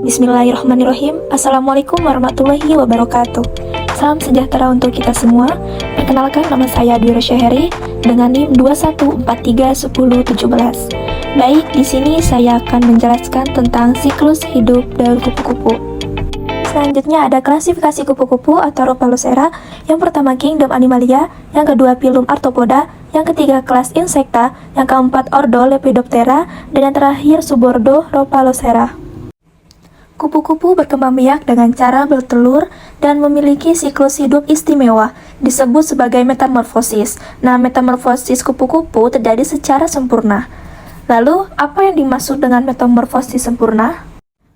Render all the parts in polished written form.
Bismillahirrahmanirrahim. Assalamualaikum warahmatullahi wabarakatuh. Salam sejahtera untuk kita semua. Perkenalkan, nama saya Dwi Rosyaheri dengan NIM 21431017. Baik, di sini saya akan menjelaskan tentang siklus hidup daun kupu-kupu. Selanjutnya ada klasifikasi kupu-kupu atau Rhopalocera. Yang pertama Kingdom Animalia, yang kedua Phylum Arthropoda, yang ketiga kelas Insecta, yang keempat ordo Lepidoptera, dan yang terakhir subordo Rhopalocera. Kupu-kupu berkembang biak dengan cara bertelur dan memiliki siklus hidup istimewa, disebut sebagai metamorfosis. Nah, metamorfosis kupu-kupu terjadi secara sempurna. Lalu, apa yang dimaksud dengan metamorfosis sempurna?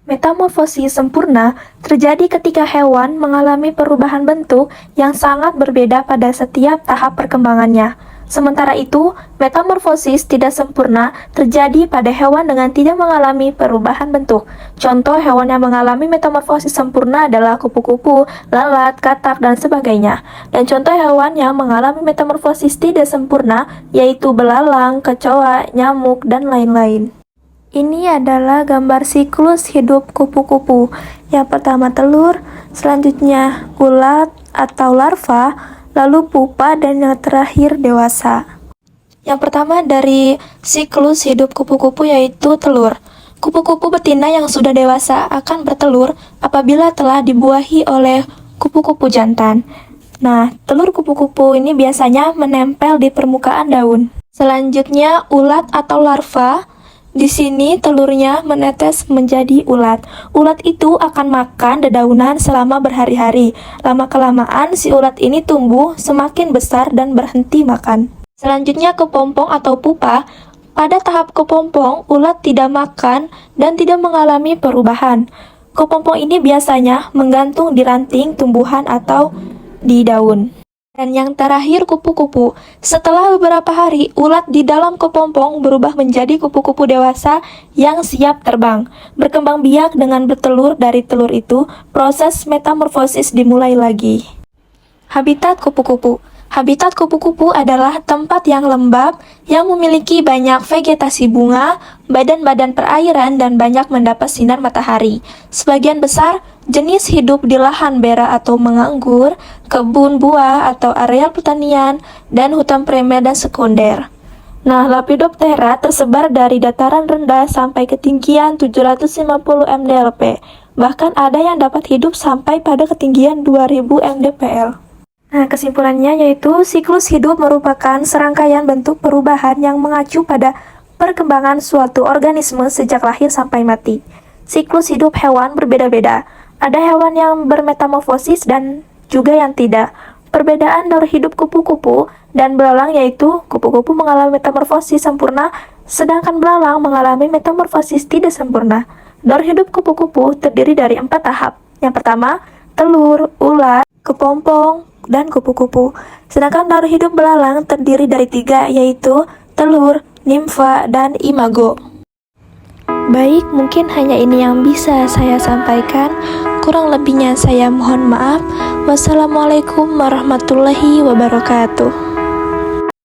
Metamorfosis sempurna terjadi ketika hewan mengalami perubahan bentuk yang sangat berbeda pada setiap tahap perkembangannya. Sementara itu, metamorfosis tidak sempurna terjadi pada hewan dengan tidak mengalami perubahan bentuk. Contoh hewan yang mengalami metamorfosis sempurna adalah kupu-kupu, lalat, katak, dan sebagainya. Dan contoh hewan yang mengalami metamorfosis tidak sempurna yaitu belalang, kecoa, nyamuk, dan lain-lain. Ini adalah gambar siklus hidup kupu-kupu. Yang pertama telur, selanjutnya ulat atau larva, lalu pupa, dan yang terakhir dewasa. Yang pertama dari siklus hidup kupu-kupu yaitu telur. Kupu-kupu betina yang sudah dewasa akan bertelur apabila telah dibuahi oleh kupu-kupu jantan. Nah, telur kupu-kupu ini biasanya menempel di permukaan daun. Selanjutnya ulat atau larva. Di sini telurnya menetes menjadi ulat. Ulat itu akan makan dedaunan selama berhari-hari. Lama-kelamaan si ulat ini tumbuh semakin besar dan berhenti makan. Selanjutnya kepompong atau pupa. Pada tahap kepompong, ulat tidak makan dan tidak mengalami perubahan. Kepompong ini biasanya menggantung di ranting tumbuhan atau di daun. Dan yang terakhir kupu-kupu. Setelah beberapa hari, ulat di dalam kepompong berubah menjadi kupu-kupu dewasa yang siap terbang. Berkembang biak dengan bertelur dari telur itu, proses metamorfosis dimulai lagi. Habitat kupu-kupu. Habitat kupu-kupu adalah tempat yang lembab, yang memiliki banyak vegetasi bunga, badan-badan perairan, dan banyak mendapat sinar matahari. Sebagian besar jenis hidup di lahan bera atau menganggur, kebun buah atau areal pertanian, dan hutan primer dan sekunder. Nah, Lepidoptera tersebar dari dataran rendah sampai ketinggian 750 mdlp. Bahkan ada yang dapat hidup sampai pada ketinggian 2000 mdpl. Nah, kesimpulannya yaitu siklus hidup merupakan serangkaian bentuk perubahan yang mengacu pada perkembangan suatu organisme sejak lahir sampai mati. Siklus hidup hewan berbeda-beda. Ada hewan yang bermetamorfosis dan juga yang tidak. Perbedaan dari hidup kupu-kupu dan belalang yaitu kupu-kupu mengalami metamorfosis sempurna, sedangkan belalang mengalami metamorfosis tidak sempurna. Dari hidup kupu-kupu terdiri dari 4 tahap. Yang pertama, telur, ulat, kepompong, dan kupu-kupu. Sedangkan daur hidup belalang terdiri dari 3, yaitu telur, nimfa, dan imago. Baik, mungkin hanya ini yang bisa saya sampaikan. Kurang lebihnya saya mohon maaf. Wassalamualaikum warahmatullahi wabarakatuh.